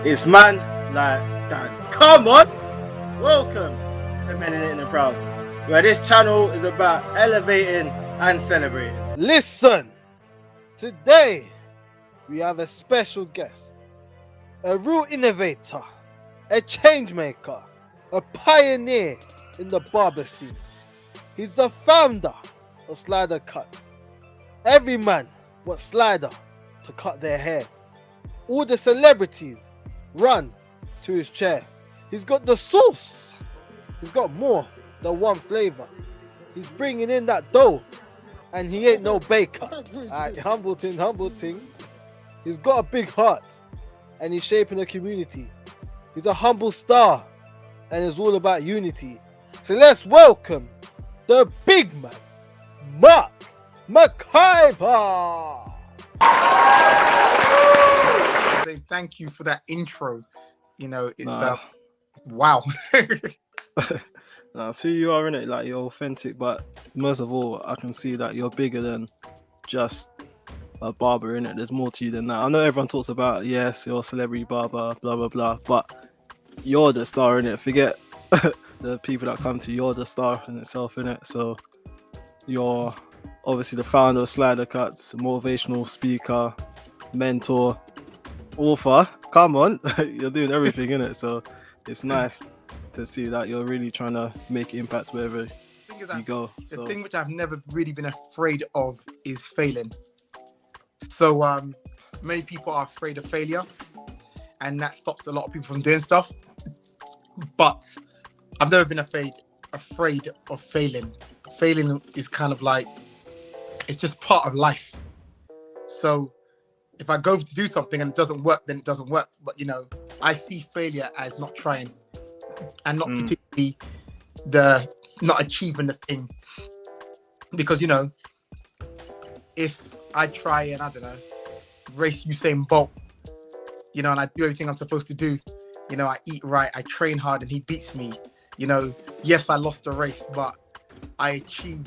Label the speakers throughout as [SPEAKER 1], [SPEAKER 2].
[SPEAKER 1] It's man like Dan. Come on! Welcome to Men in It and the Proud, where this channel is about elevating and celebrating. Listen! Today, we have a special guest, a real innovator, a change maker, a pioneer in the barber scene. He's the founder of Slidercuts. Every man wants Slider to cut their hair. All the celebrities run to his chair. He's got the sauce. He's got more than one flavor. He's bringing in that dough, and he ain't no baker. Alright, humble ting. He's got a big heart, and he's shaping a community. He's a humble star, and it's all about unity. So let's welcome the big man, Mark Maciver.
[SPEAKER 2] Thank you for that intro. You know, it's wow.
[SPEAKER 1] That's who you are, innit? Like, you're authentic, but most of all, I can see that you're bigger than just a barber, innit? There's more to you than that. I know everyone talks about, yes, you're a celebrity barber, blah blah blah, but you're the star, innit? Forget the people that come to you. You're the star in itself, innit? So you're obviously the founder of Slidercuts, motivational speaker, mentor, author. Come on, you're doing everything, innit? So it's nice to see that you're really trying to make impact wherever you go.
[SPEAKER 2] The thing which I've never really been afraid of is failing. So many people are afraid of failure, and that stops a lot of people from doing stuff. But I've never been afraid of failing. Failing is kind of like, it's just part of life. So if I go to do something and it doesn't work, then it doesn't work. But, you know, I see failure as not trying and not particularly not achieving the thing. Because, you know, if I try and, I don't know, race Usain Bolt, you know, and I do everything I'm supposed to do, you know, I eat right, I train hard, and he beats me, you know, yes, I lost the race, but I feel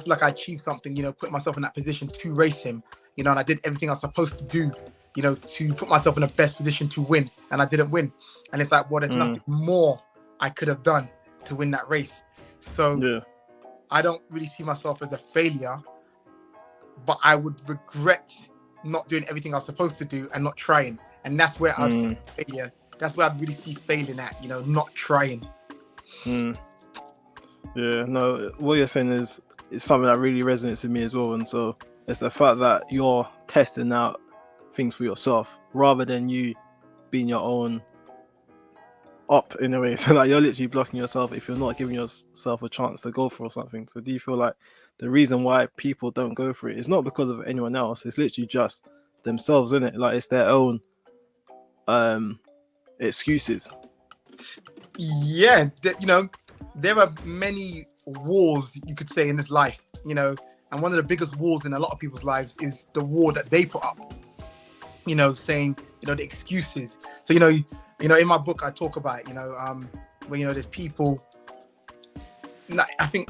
[SPEAKER 2] like I achieved something, you know, put myself in that position to race him, you know, and I did everything I was supposed to do, you know, to put myself in the best position to win, and I didn't win. And it's like, well, there's nothing more I could have done to win that race. So I don't really see myself as a failure, but I would regret not doing everything I was supposed to do and not trying. And that's where I'd see failure. That's where I'd really see failing at, you know, not trying.
[SPEAKER 1] Yeah, no, what you're saying is something that really resonates with me as well. And so it's the fact that you're testing out things for yourself rather than you being your own up in a way. So like, you're literally blocking yourself if you're not giving yourself a chance to go for something. So do you feel like the reason why people don't go for it is not because of anyone else? It's literally just themselves, isn't it? Like, it's their own excuses.
[SPEAKER 2] Yeah, you know, there are many wars, you could say, in this life, you know, and one of the biggest wars in a lot of people's lives is the war that they put up, you know, saying, you know, the excuses. So, you know, in my book, I talk about, you know, where, you know, there's people, I think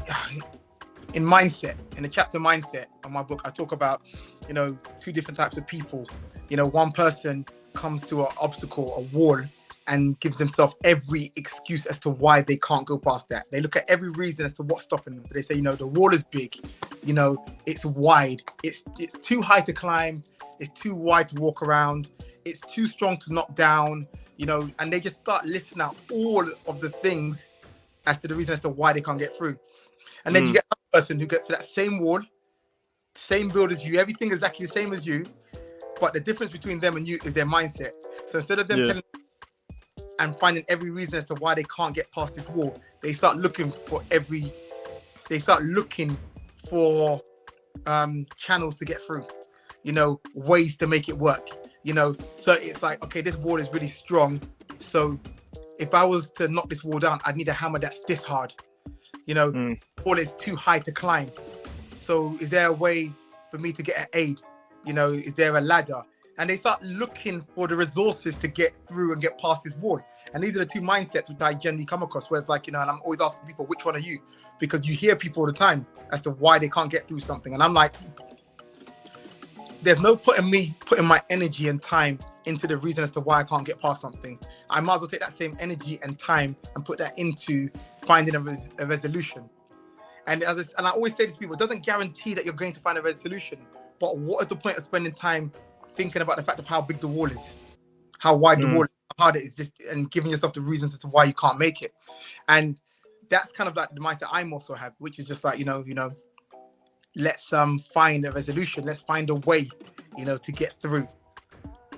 [SPEAKER 2] in mindset, in the chapter mindset of my book, I talk about, you know, two different types of people. You know, one person comes to an obstacle, a wall, and gives themselves every excuse as to why they can't go past that. They look at every reason as to what's stopping them. So they say, you know, the wall is big, you know, it's wide, it's too high to climb, it's too wide to walk around, it's too strong to knock down, you know, and they just start listing out all of the things as to the reason as to why they can't get through. And then you get another person who gets to that same wall, same build as you, everything exactly the same as you, but the difference between them and you is their mindset. So instead of them telling and finding every reason as to why they can't get past this wall, they start looking for channels to get through, you know, ways to make it work, you know. So it's like, okay, this wall is really strong, so if I was to knock this wall down, I'd need a hammer that's this hard, you know. Wall is too high to climb, so is there a way for me to get an aid, you know, is there a ladder? And they start looking for the resources to get through and get past this wall. And these are the two mindsets which I generally come across, where it's like, you know, and I'm always asking people, which one are you? Because you hear people all the time as to why they can't get through something. And I'm like, there's no point in me putting my energy and time into the reason as to why I can't get past something. I might as well take that same energy and time and put that into finding a resolution. And I always say to people, it doesn't guarantee that you're going to find a resolution. But what is the point of spending time thinking about the fact of how big the wall is, how wide the wall is, how hard it is, just and giving yourself the reasons as to why you can't make it? And that's kind of like the mindset I'm also have, which is just like, let's find a resolution. Let's find a way, to get through.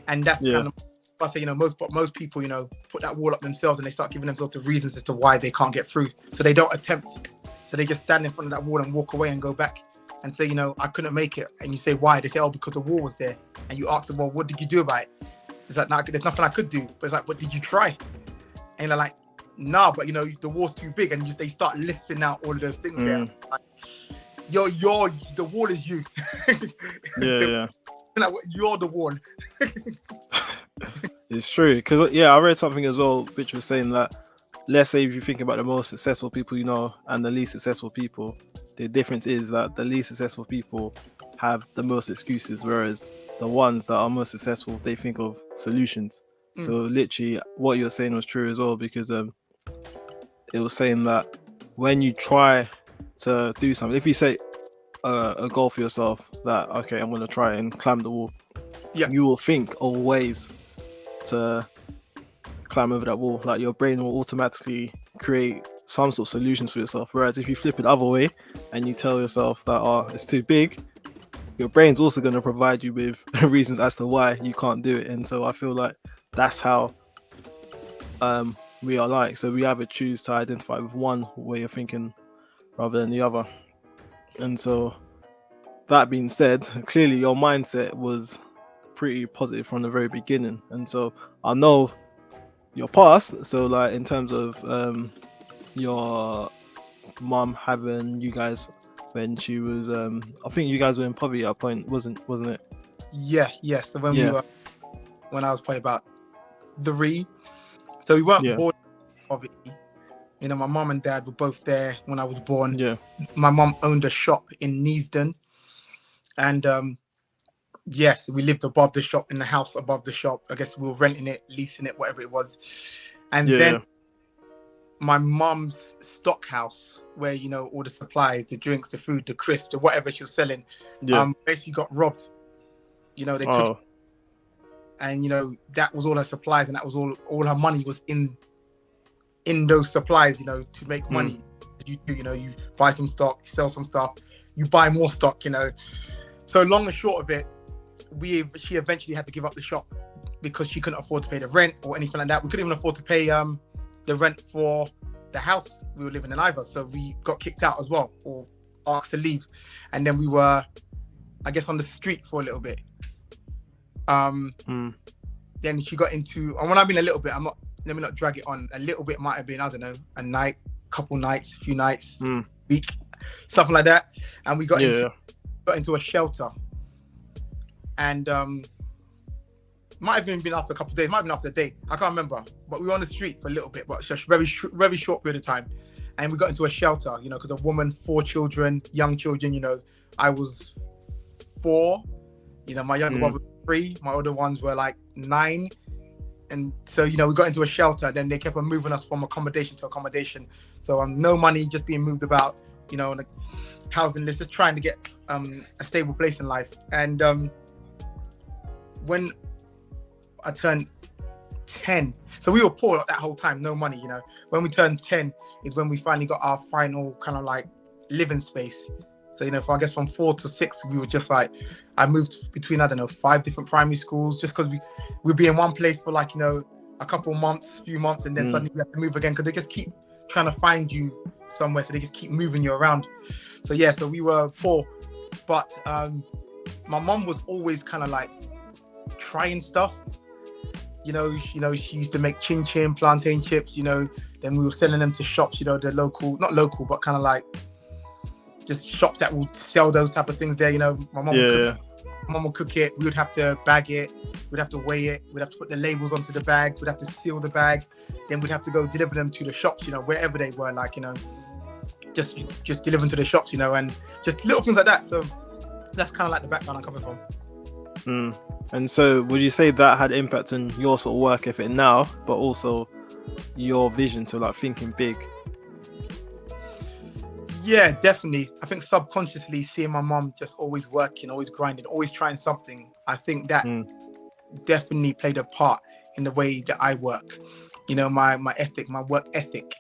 [SPEAKER 2] And that's kind of, I say, most people, put that wall up themselves and they start giving themselves the reasons as to why they can't get through. So they don't attempt. So they just stand in front of that wall and walk away and go back and say, I couldn't make it. And you say, why? They say, oh, because the wall was there. And you ask them, well, what did you do about it? It's like, nah, there's nothing I could do. But it's like, what did you try? And they're like, nah, but the wall's too big. And they start listing out all of those things there. Like, the wall is you.
[SPEAKER 1] Yeah.
[SPEAKER 2] Like, you're the wall.
[SPEAKER 1] It's true. Because, I read something as well, which was saying that, let's say if you think about the most successful people and the least successful people, the difference is that the least successful people have the most excuses, whereas the ones that are most successful, they think of solutions. So literally what you're saying was true as well, because it was saying that when you try to do something, if you say a goal for yourself that, okay, I'm going to try and climb the wall, you will think of ways to climb over that wall. Like your brain will automatically create some sort of solutions for yourself. Whereas if you flip it the other way and you tell yourself that it's too big, your brain's also going to provide you with reasons as to why you can't do it. And so I feel like that's how we are like. So we either choose to identify with one way of thinking rather than the other. And so that being said, clearly your mindset was pretty positive from the very beginning. And so I know your past, so like in terms of your mom having you guys when she was I think you guys were in poverty at a point, wasn't it?
[SPEAKER 2] Yeah. So when I was probably about 3, so we weren't born in poverty. My mom and dad were both there when I was born. My mom owned a shop in Neasden, and yes, we lived above the shop, in the house above the shop. I guess we were renting it, leasing it, whatever it was. And then my mom's stock house, where, all the supplies, the drinks, the food, the crisps, the whatever she was selling, basically got robbed. They took it. And, that was all her supplies, and that was all her money was in those supplies, to make money. You buy some stock, you sell some stuff, you buy more stock, So long and short of it, she eventually had to give up the shop because she couldn't afford to pay the rent or anything like that. We couldn't even afford to pay the rent for the house we were living in either. So we got kicked out as well, or asked to leave. And then we were, I guess, on the street for a little bit. Then she got into, and when I mean a little bit, let me not drag it on. A little bit might have been, I don't know, a night, couple nights, few nights, week, something like that. And we got into a shelter. And might have been after a couple of days, might have been after a day, I can't remember. But we were on the street for a little bit, but just very short period of time. And we got into a shelter, because a woman, 4 children, young children, I was 4, my younger brother was 3, my older ones were like 9. And so, we got into a shelter. Then they kept on moving us from accommodation to accommodation. So no money, just being moved about, on the housing list, just trying to get a stable place in life. And when I turned 10, so we were poor that whole time, no money, When we turned 10 is when we finally got our final kind of like living space. So, I guess from 4 to 6, we were just like, I moved between, 5 different primary schools, just because we'd be in one place for like, a couple months, few months, and then suddenly we have to move again because they just keep trying to find you somewhere. So they just keep moving you around. So so we were poor, but my mom was always kind of like trying stuff. She used to make chin chin, plantain chips, then we were selling them to shops, the local, not local, but kind of like just shops that would sell those type of things there. My mom would cook it. We would have to bag it. We'd have to weigh it. We'd have to put the labels onto the bags. We'd have to seal the bag. Then we'd have to go deliver them to the shops, wherever they were, like, just delivering to the shops, and just little things like that. So that's kind of like the background I'm coming from.
[SPEAKER 3] Mm. And so would you say that had impact on your sort of work ethic now, but also your vision, so like thinking big?
[SPEAKER 2] Yeah, definitely. I think subconsciously seeing my mom just always working, always grinding, always trying something, I think that definitely played a part in the way that I work. You know, my ethic, my work ethic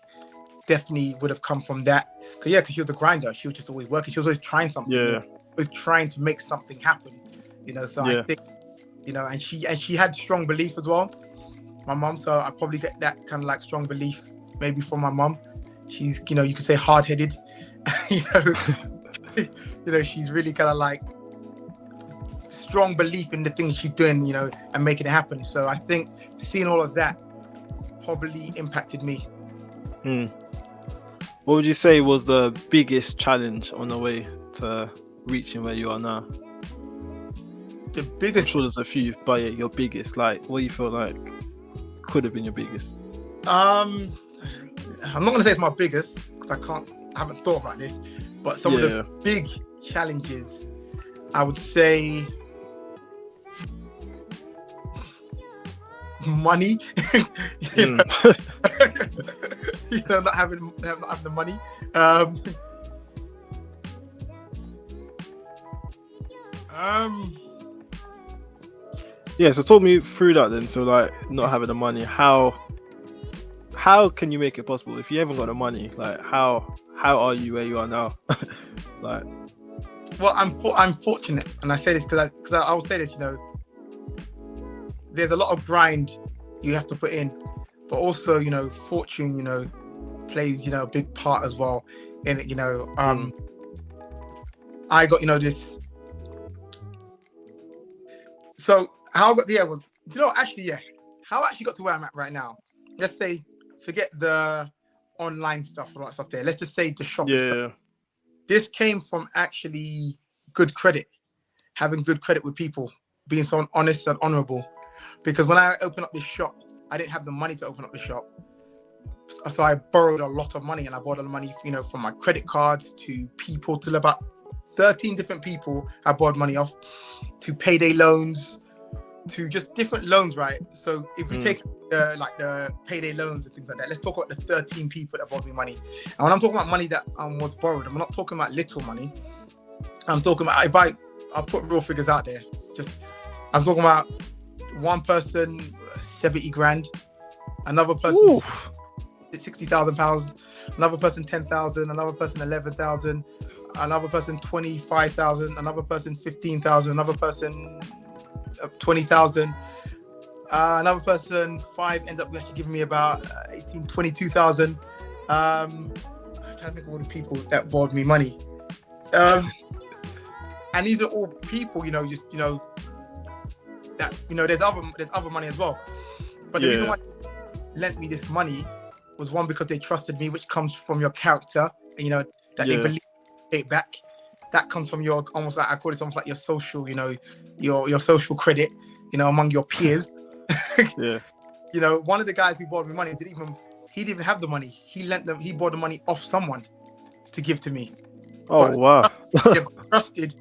[SPEAKER 2] definitely would have come from that. Because she was a grinder. She was just always working. She was always trying something.
[SPEAKER 3] Yeah.
[SPEAKER 2] You know, always trying to make something happen. You know, so I think, you know, and she had strong belief as well, my mom. So I probably get that kind of like strong belief maybe from my mom. She's, you know, you could say hard-headed. you know, she's really kind of like strong belief in the things she's doing, you know, and making it happen. So I think seeing all of that probably impacted me.
[SPEAKER 3] What would you say was the biggest challenge on the way to reaching where you are now?
[SPEAKER 2] The biggest,
[SPEAKER 3] I'm sure there's a few, but yeah, your biggest, like what you feel like could have been your biggest.
[SPEAKER 2] I'm not gonna say it's my biggest because I haven't thought about this, but some of the big challenges, I would say money. you know, not having the money.
[SPEAKER 3] Yeah, so talk me through that then. So like not having the money, how can you make it possible if you haven't got the money? Like how are you where you are now? Like,
[SPEAKER 2] well, I'm fortunate, and I say this because I will say this. You know, there's a lot of grind you have to put in, but also, you know, fortune, you know, plays, you know, a big part as well in it. You know, I got, you know, this. So how I got there was, you know, actually, how I actually got to where I'm at right now. Let's say, forget the online stuff, all that stuff there. Let's just say the shop.
[SPEAKER 3] Yeah.
[SPEAKER 2] This came from actually good credit, having good credit with people, being so honest and honorable. Because when I opened up this shop, I didn't have the money to open up the shop. So I borrowed a lot of money, and I borrowed a lot of money, you know, from my credit cards to people, to about 13 different people I borrowed money off, to payday loans, to just different loans, right? So if we take like the payday loans and things like that, let's talk about the 13 people that borrowed me money. And when I'm talking about money that was borrowed, I'm not talking about little money. I'm talking about, I'll put real figures out there. I'm talking about one person, 70 grand, another person, 60,000 pounds, another person, 10,000, another person, 11,000, another person, 25,000, another person, 15,000, another person, 20,000, another person, 5, ended up actually giving me about 22,000. I'm trying to think of all the people that borrowed me money. And these are all people, you know, just, you know, that, you know, there's other money as well. But the reason why they lent me this money was, one, because they trusted me, which comes from your character, and, you know, that they believe it back. That comes from your, almost like, I call it almost like your social, you know, your social credit, you know, among your peers. You know, one of the guys who borrowed me money he didn't even have the money. He borrowed the money off someone to give to me.
[SPEAKER 3] Oh, wow.
[SPEAKER 2] Trusted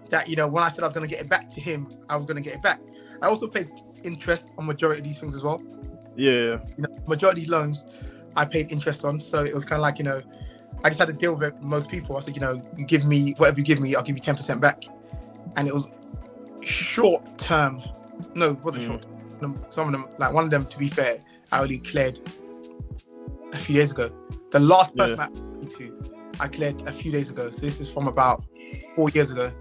[SPEAKER 2] that, you know, when I said I was going to get it back to him, I was going to get it back. I also paid interest on majority of these things as well. You know, majority of these loans I paid interest on. So it was kind of like, you know, I just had to deal with most people. I said, you know, you give me whatever you give me, I'll give you 10% back. And it was short term. No, it wasn't short term. Some of them, like one of them, to be fair, I only cleared a few days ago. The last person I cleared a few days ago. So this is from about 4 years ago.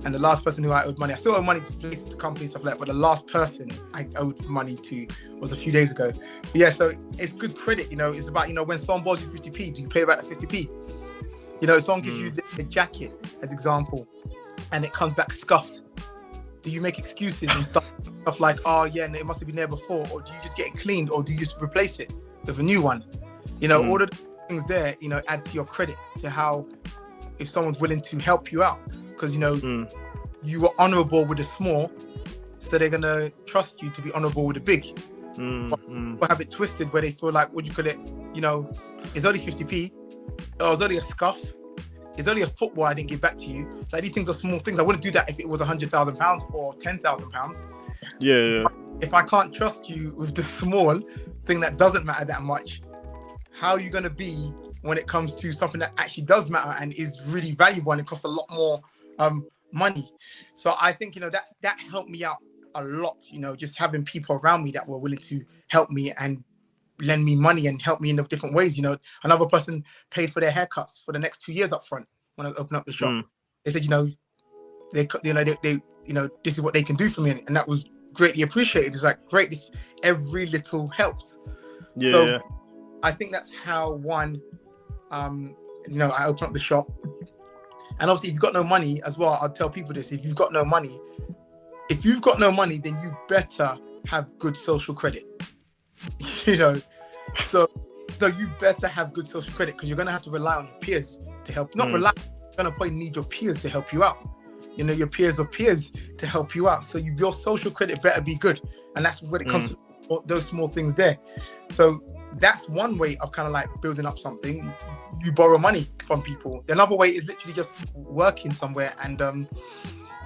[SPEAKER 2] And the last person who I owed money, I still owe money to places, to companies, stuff like that, but the last person I owed money to was a few days ago. But yeah, so it's good credit, you know. It's about, you know, when someone borrows you 50p, do you pay back the 50p? You know, if someone gives you the jacket, as example, and it comes back scuffed, do you make excuses and stuff like, oh yeah, no, it must have been there before, or do you just get it cleaned, or do you just replace it with a new one? You know, all of the things there, you know, add to your credit, to how, if someone's willing to help you out. Because, you know, you were honorable with the small, so they're going to trust you to be honorable with the big. But people have it twisted where they feel like, what do you call it, you know, it's only 50p, or it's only a scuff, it's only a football I didn't give back to you. Like these things are small things. I wouldn't do that if it was £100,000 or £10,000.
[SPEAKER 3] Yeah.
[SPEAKER 2] If I can't trust you with the small thing that doesn't matter that much, how are you going to be when it comes to something that actually does matter and is really valuable and it costs a lot more money? So I think, that helped me out a lot, just having people around me that were willing to help me and lend me money and help me in different ways. Another person paid for their haircuts for the next 2 years up front when I opened up the shop. They said, they this is what they can do for me, and that was greatly appreciated. It's like, great, this every little helps.
[SPEAKER 3] Yeah.
[SPEAKER 2] So I think that's how I open up the shop. And obviously, if you've got no money as well, I'll tell people this: if you've got no money, then you better have good social credit. So you better have good social credit, because you're going to have to rely on your peers to help. Not rely, you're going to probably need your peers to help you out. Your peers or peers to help you out. So your social credit better be good. And that's when it comes to those small things there. So that's one way of kind of like building up something. You borrow money from people. Another way is literally just working somewhere and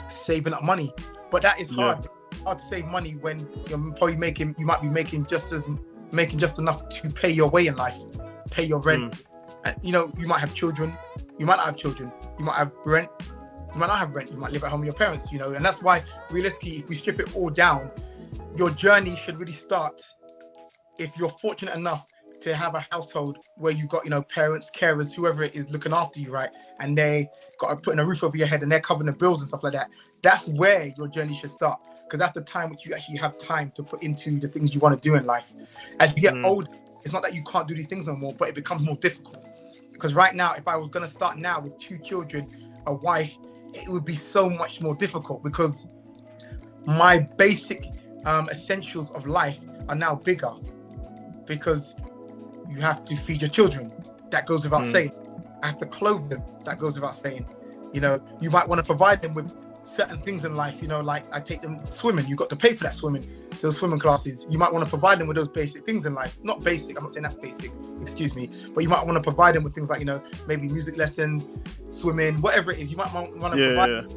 [SPEAKER 2] saving up money. But that is hard. It's hard to save money when you're probably you might be making just enough to pay your way in life, pay your rent. And, you might have children. You might not have children. You might have rent. You might not have rent. You might live at home with your parents, and that's why realistically, if we strip it all down, your journey should really start if you're fortunate enough to have a household where you've got, parents, carers, whoever it is looking after you, right? And they got putting a roof over your head and they're covering the bills and stuff like that. That's where your journey should start, because that's the time which you actually have time to put into the things you want to do in life. As you get older, it's not that you can't do these things no more, but it becomes more difficult. Because right now, if I was going to start now with 2 children, a wife, it would be so much more difficult, because my basic essentials of life are now bigger, because you have to feed your children. That goes without saying. I have to clothe them. That goes without saying. You might want to provide them with certain things in life, like I take them swimming. You've got to pay for that those swimming classes. You might want to provide them with those basic things in life. Not basic, I'm not saying that's basic, excuse me. But you might want to provide them with things like, maybe music lessons, swimming, whatever it is. You might want to provide them.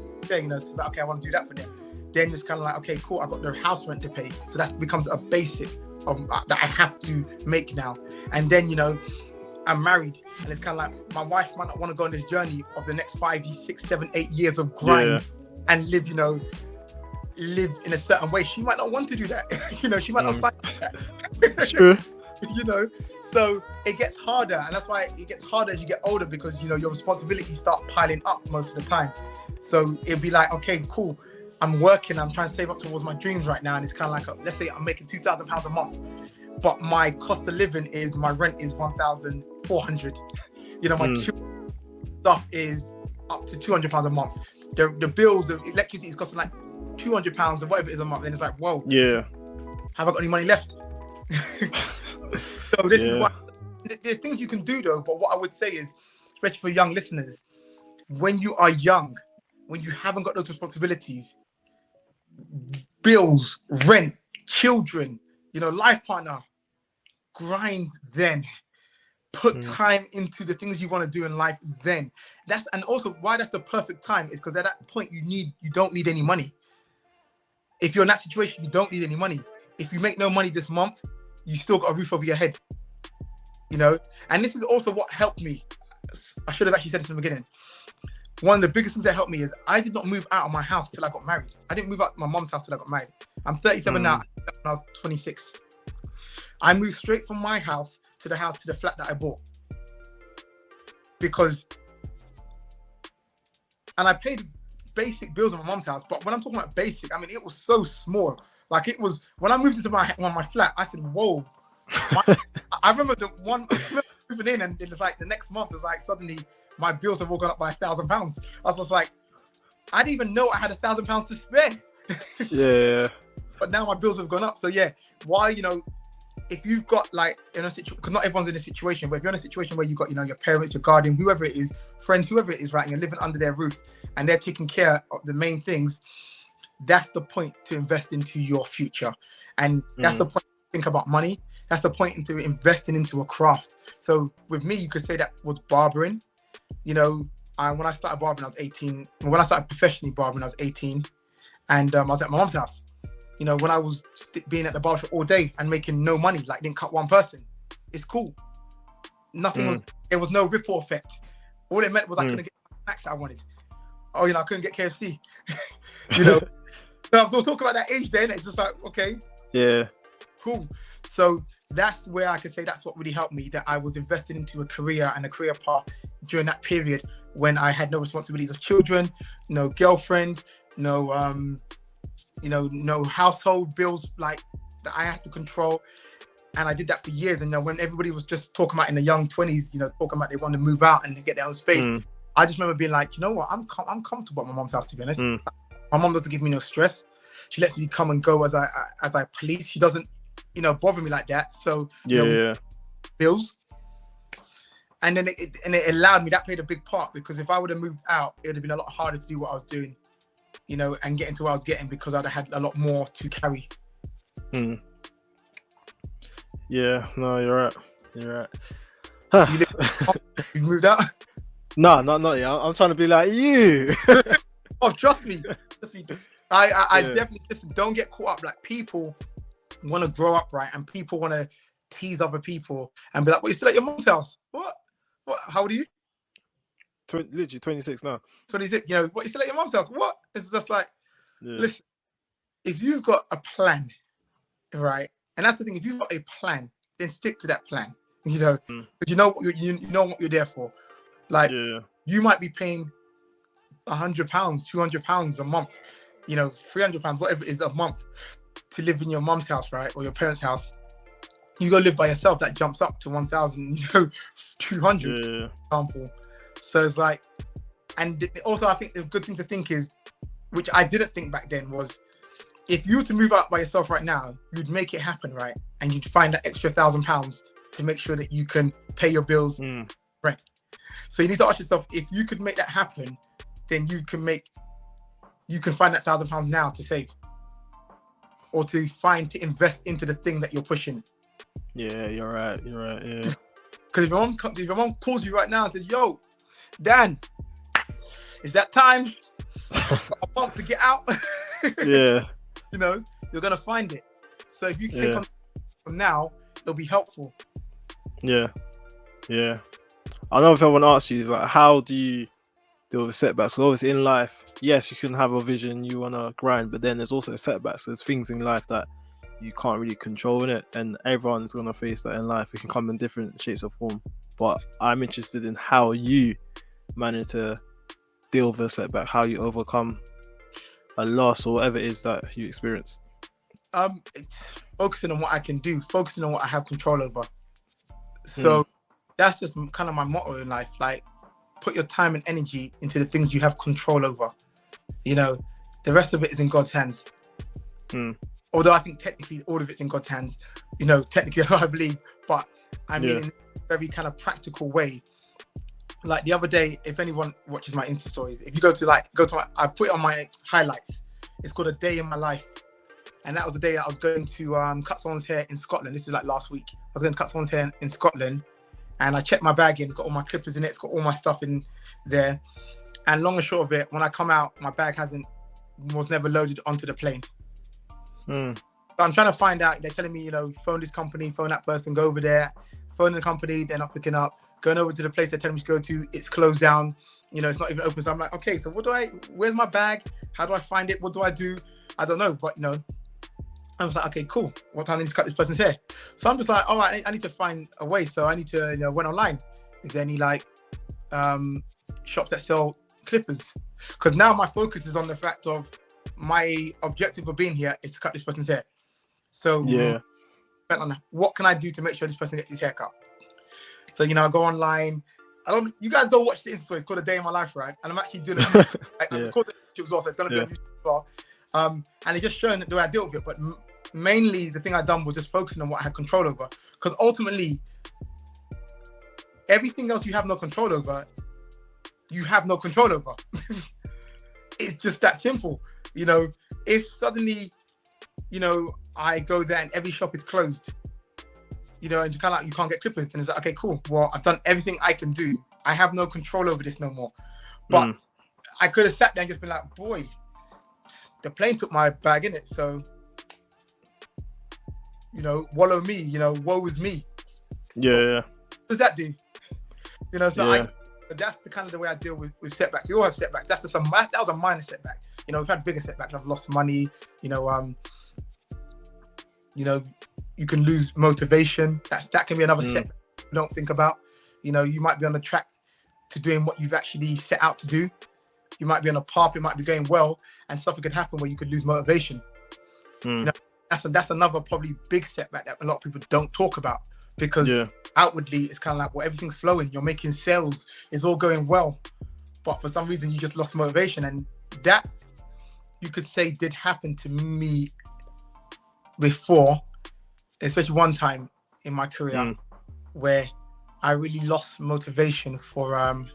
[SPEAKER 2] So like, okay, I want to do that for them. Then it's kind of like, okay, cool, I've got their house rent to pay. So that becomes a basic that I have to make now. And then, I'm married, and it's kind of like my wife might not want to go on this journey of the next 5, 6, 7, 8 years of grind and live in a certain way. She might not want to do that. She might not sign that.
[SPEAKER 3] True.
[SPEAKER 2] So it gets harder, and that's why it gets harder as you get older, because your responsibilities start piling up most of the time. So it'd be like, okay, cool, I'm working, I'm trying to save up towards my dreams right now, and it's kind of like, let's say I'm making £2,000 a month, but my cost of living is, my rent is 1,400. My stuff is up to £200 a month. The bills, the electricity is costing like £200 or whatever it is a month. Then it's like, whoa, have I got any money left? So this is why there's things you can do though. But what I would say is, especially for young listeners, when you are young, when you haven't got those responsibilities, bills, rent, children, life partner, grind then. Put time into the things you want to do in life then. And also why that's the perfect time is because at that point you don't need any money. If you're in that situation, you don't need any money. If you make no money this month, you still got a roof over your head. And this is also what helped me. I should have actually said this in the beginning. One of the biggest things that helped me is I did not move out of my house till I got married. I didn't move out of my mom's house till I got married. I'm 37 now. When I was 26. I moved straight from my house to the flat that I bought. And I paid basic bills in my mom's house, but when I'm talking about basic, I mean, it was so small. Like it was, when I moved into my flat, I said, whoa. I remember moving in, and it was like the next month, it was like suddenly my bills have all gone up by £1,000. I was just like, I didn't even know I had £1,000 to spare.
[SPEAKER 3] Yeah.
[SPEAKER 2] But now my bills have gone up. So yeah, why, if you've got like in a situation, because not everyone's in a situation, but if you're in a situation where you've got, your parents, your guardian, whoever it is, friends, whoever it is, right, and you're living under their roof and they're taking care of the main things, that's the point to invest into your future. And that's the point to think about money. That's the point into investing into a craft. So with me, you could say that was barbering. when I started barbering, I was 18. When I started professionally barbering, I was 18, and I was at my mom's house. You know, when I was being at the barbershop all day and making no money, like didn't cut one person, it's cool. Nothing was. There was no ripple effect. All it meant was I couldn't get the snacks that I wanted. Oh, you know, I couldn't get KFC. You know, so I'm talking about that age then. It's just like, okay,
[SPEAKER 3] yeah,
[SPEAKER 2] cool. So that's where I can say that's what really helped me, that I was invested into a career and a career path during that period when I had no responsibilities of children, no girlfriend, no, you know, no household bills like that I had to control. And I did that for years. And you know, when everybody was just talking about in the young 20s, you know, talking about they want to move out and get their own space, I just remember being like, you know what, I'm comfortable at my mom's house, to be honest. My mom doesn't give me no stress. She lets me come and go as I please. She doesn't, you know, bother me like that. So bills. And then it allowed me, that played a big part, because if I would have moved out, it would have been a lot harder to do what I was doing, you know, and get into what I was getting, because I'd have had a lot more to carry.
[SPEAKER 3] Yeah, no, you're right. Huh.
[SPEAKER 2] You moved out?
[SPEAKER 3] No, not yet. I'm trying to be like you.
[SPEAKER 2] Oh, trust me. I definitely, listen, don't get caught up. Like, people want to grow up, right? And people want to tease other people and be like, well, you're still at your mom's house? What? How old are you?
[SPEAKER 3] Literally 26 now.
[SPEAKER 2] 26, you know, what, you still at your mom's house? What? It's just like, listen, if you've got a plan, right? And that's the thing, if you've got a plan, then stick to that plan, you know, because you know what you're there for. Like, you might be paying £100, £200 a month, you know, £300, whatever it is a month, to live in your mom's house, right? Or your parents' house. You go live by yourself, that jumps up to 1,000, you know, 200, for example. So it's like, and also I think the good thing to think is, which I didn't think back then, was if you were to move out by yourself right now, you'd make it happen, right? And you'd find that extra £1,000 to make sure that you can pay your bills, rent. So you need to ask yourself, if you could make that happen, then you can find that £1,000 now to save, or to invest into the thing that you're pushing.
[SPEAKER 3] Yeah, you're right. Yeah.
[SPEAKER 2] Because if your mom calls you right now and says, "Yo, Dan, is that time? I want to get out."
[SPEAKER 3] Yeah.
[SPEAKER 2] You know, you're gonna find it. So if you click on from now, it'll be helpful. Yeah.
[SPEAKER 3] Another thing I want to ask you is, like, how do you deal with setbacks? So obviously in life, yes, you can have a vision, you want to grind, but then there's also setbacks. There's things in life that you can't really control in it, and everyone's going to face that in life. It can come in different shapes or form, but I'm interested in how you manage to deal with a setback, how you overcome a loss or whatever it is that you experience.
[SPEAKER 2] It's focusing on what I can do, focusing on what I have control over. So that's just kind of my motto in life. Like, put your time and energy into the things you have control over. You know, the rest of it is in God's hands. Although I think technically all of it's in God's hands, you know, technically I believe, but I mean in a very kind of practical way. Like the other day, if anyone watches my Insta stories, if you go to my, I put it on my highlights. It's called A Day in My Life. And that was the day that I was going to cut someone's hair in Scotland. This is like last week. I was going to cut someone's hair in Scotland, and I checked my bag in. It's got all my clippers in it. It's got all my stuff in there. And long and short of it, when I come out, my bag was never loaded onto the plane. So I'm trying to find out. They're telling me, you know, phone this company, phone that person, go over there, phone the company, they're not picking up. Going over to the place they're telling me to go to, it's closed down. You know, it's not even open. So I'm like, okay, so where's my bag? How do I find it? What do I do? I don't know. But, you know, I was like, okay, cool. What time do I need to cut this person's hair? So I'm just like, all right, I need to find a way. So I need to, you know, went online. Is there any like shops that sell clippers? Because now my focus is on the fact of my objective of being here is to cut this person's hair. So what can I do to make sure this person gets his hair cut? So, you know, I go online. You guys go watch the Insta story. It's called A Day in My Life, right? And I'm actually doing it. I recorded the YouTube as well, so it's going to be on YouTube as well. And it's just showing the way I deal with it. But mainly the thing I've done was just focusing on what I had control over. Because ultimately, everything else you have no control over, you have no control over. It's just that simple. You know, if suddenly, you know, I go there and every shop is closed, you know, and you can't get clippers, then it's like, okay, cool. Well, I've done everything I can do I have no control over this no more. But I could have sat there and just been like, boy, the plane took my bag, innit? So, you know, wallow me, you know, woe is me.
[SPEAKER 3] Yeah.
[SPEAKER 2] What does that do? You know, so
[SPEAKER 3] Yeah.
[SPEAKER 2] that's the kind of the way I deal with setbacks. We all have setbacks. That was a minor setback. You know, we've had bigger setbacks. I've lost money. You know, you can lose motivation. That can be another setback you don't think about. You know, you might be on the track to doing what you've actually set out to do. You might be on a path. It might be going well, and something could happen where you could lose motivation. You know, that's another probably big setback that a lot of people don't talk about, because outwardly it's kind of like, well, everything's flowing. You're making sales. It's all going well, but for some reason you just lost motivation, and that you could say did happen to me before, especially one time in my career where I really lost motivation for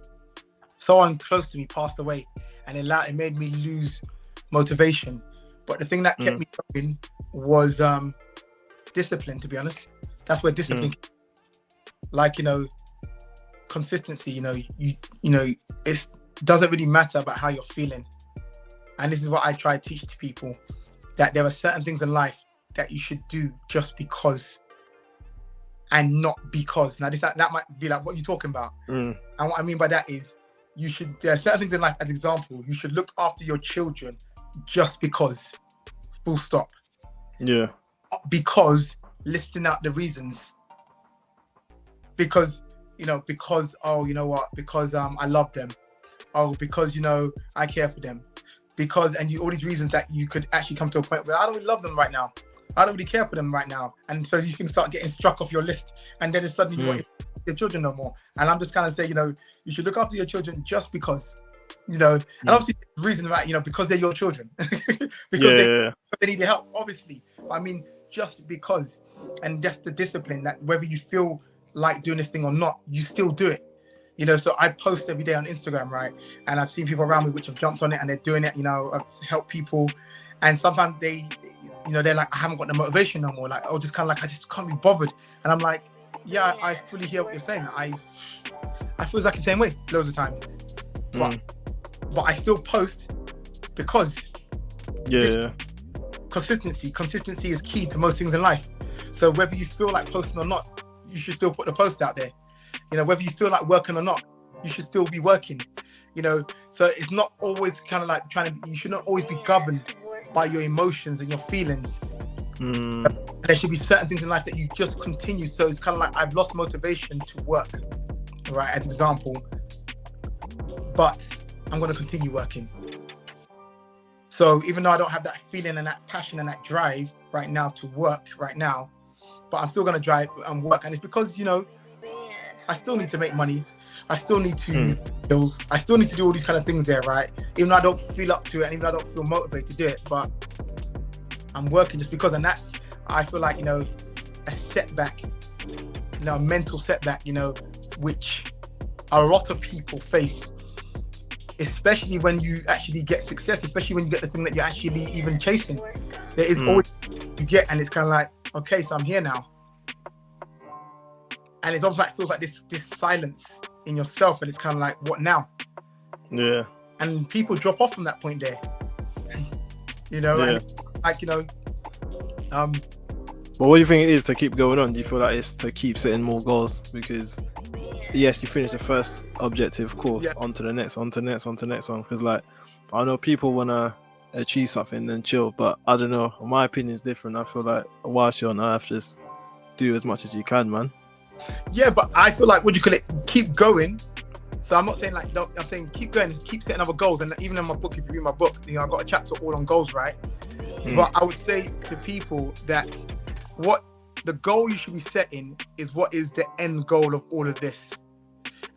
[SPEAKER 2] someone close to me passed away, and it made me lose motivation. But the thing that kept me going was discipline, to be honest. That's where discipline came. Like, you know, consistency, you know, it doesn't really matter about how you're feeling. And this is what I try to teach to people, that there are certain things in life that you should do just because and not because. Now, that might be like, what you're talking about. And what I mean by that is, there are certain things in life, as example, you should look after your children just because, full stop.
[SPEAKER 3] Yeah.
[SPEAKER 2] Because listing out the reasons. Because, oh, you know what? Because I love them. Oh, because, you know, I care for them. Because, and all these reasons that you could actually come to a point where I don't really love them right now. I don't really care for them right now. And so these things start getting struck off your list. And then suddenly you want your children no more. And I'm just kind of saying, you know, you should look after your children just because, you know, and obviously the reason that, you know, because they're your children. because they need your help, obviously. But I mean, just because. And that's the discipline, that whether you feel like doing this thing or not, you still do it. You know, so I post every day on Instagram, right? And I've seen people around me which have jumped on it and they're doing it, you know, help people. And sometimes they, you know, they're like, I haven't got the motivation no more. Like, oh, just kind of like, I just can't be bothered. And I'm like, yeah, I fully hear what you're saying. I feel exactly the same way loads of times. But I still post because consistency is key to most things in life. So whether you feel like posting or not, you should still put the post out there. You know, whether you feel like working or not, you should still be working. You know, so it's not always kind of like you should not always be governed by your emotions and your feelings. There should be certain things in life that you just continue. So it's kind of like, I've lost motivation to work, right, as example, but I'm going to continue working. So even though I don't have that feeling and that passion and that drive right now to work right now, but I'm still going to drive and work. And it's because, you know, I still need to make money. I still need to bills. I still need to do all these kind of things there, right? Even though I don't feel up to it, and even though I don't feel motivated to do it, but I'm working just because. And that's, I feel like, you know, a setback, you know, a mental setback, you know, which a lot of people face, especially when you actually get success, especially when you get the thing that you're actually even chasing. There is always you get, and it's kind of like, okay, so I'm here now. And it's almost like, feels like this silence in yourself, and it's kind of like, what now? Yeah. And people drop off from that point there. You know, and it's like, you know,
[SPEAKER 3] but what do you think it is to keep going on? Do you feel like it's to keep setting more goals? Because yes, you finish the first objective, cool, on to the next, on to the next, on to the next one. Because like, I know people want to achieve something then chill, but I don't know, my opinion is different. I feel like whilst you're on earth, just do as much as you can, man.
[SPEAKER 2] Yeah, but I feel like, what do you call it, keep going. So I'm not saying like, I'm saying keep going, keep setting other goals. And even in my book, if you read my book, you know, I've got a chapter all on goals, right? But I would say to people that what the goal you should be setting is what is the end goal of all of this.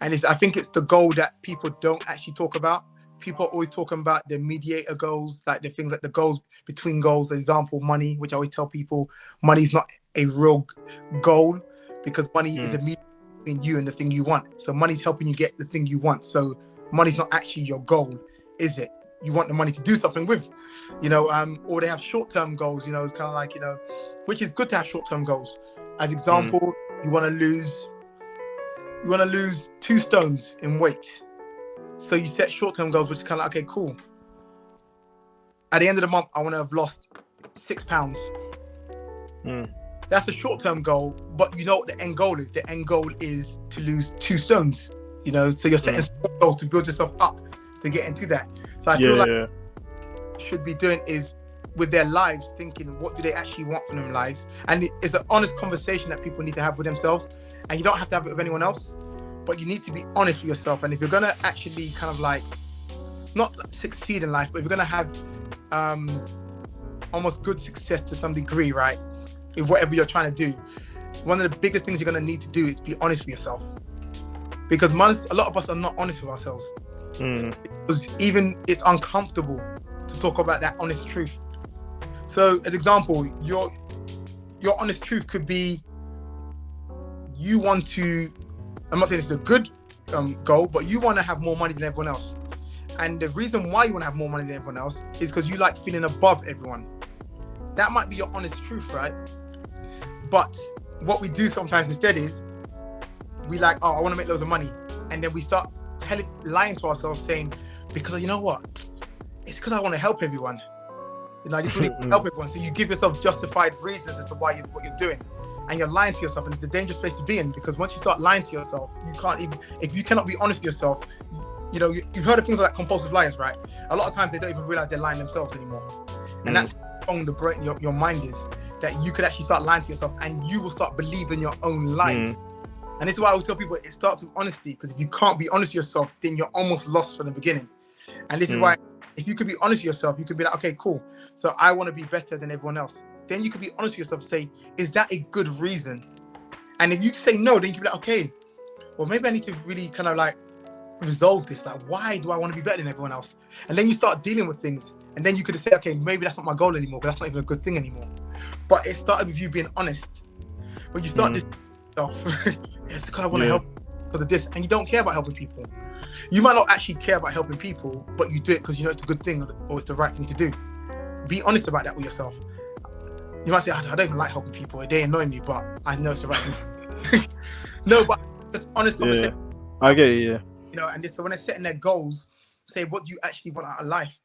[SPEAKER 2] And I think it's the goal that people don't actually talk about. People are always talking about the mediator goals, like the things like the goals between goals, for example, money, which I always tell people, money is not a real goal, because money is a mediator between you and the thing you want. So money's helping you get the thing you want. So money's not actually your goal, is it? You want the money to do something with, you know, or they have short-term goals, you know, it's kind of like, you know, which is good to have short-term goals. As example, you want to lose you want to lose 2 stones in weight. So you set short-term goals, which is kind of like, okay, cool. At the end of the month, I want to have lost 6 pounds. That's a short-term goal, but you know what the end goal is? The end goal is to lose 2 stones. You know, so you're setting small goals to build yourself up to get into that. So I feel like should be doing is with their lives, thinking what do they actually want from their lives, and it's an honest conversation that people need to have with themselves, and you don't have to have it with anyone else, but you need to be honest with yourself. And if you're gonna actually kind of like not succeed in life, but if you're gonna have almost good success to some degree, right, in whatever you're trying to do, one of the biggest things you're gonna need to do is be honest with yourself, because a lot of us are not honest with ourselves. Because even it's uncomfortable to talk about that honest truth. So as example, your honest truth could be you want to, I'm not saying it's a good goal, but you want to have more money than everyone else. And the reason why you want to have more money than everyone else is because you like feeling above everyone. That might be your honest truth, right? But what we do sometimes instead is we like, oh, I want to make loads of money. And then we start lying to ourselves saying, because you know what? It's because I want to help everyone. You know, I just really help everyone. So you give yourself justified reasons as to why what you're doing. And you're lying to yourself, and it's a dangerous place to be in, because once you start lying to yourself, you can't even, if you cannot be honest with yourself, you know, you've heard of things like compulsive liars, right? A lot of times they don't even realize they're lying themselves anymore. And that's how strong the brain, your mind is, that you could actually start lying to yourself and you will start believing your own lies. And this is why I always tell people it starts with honesty, because if you can't be honest with yourself, then you're almost lost from the beginning. And this is why if you could be honest with yourself, you could be like, okay, cool. So I want to be better than everyone else. Then you could be honest with yourself and say, is that a good reason? And if you say no, then you can be like, okay, well, maybe I need to really kind of like resolve this. Like, why do I want to be better than everyone else? And then you start dealing with things. And then you could say, okay, maybe that's not my goal anymore, because that's not even a good thing anymore. But it started with you being honest. When you start this stuff, it's because I want to help because of this. And you don't care about helping people. You might not actually care about helping people, but you do it because you know it's a good thing or it's the right thing to do. Be honest about that with yourself. You might say, I don't even like helping people. They annoy me, but I know it's the right thing. No, but just honest conversation.
[SPEAKER 3] I get it,
[SPEAKER 2] You know, and so when they're setting their goals, say, what do you actually want out of life?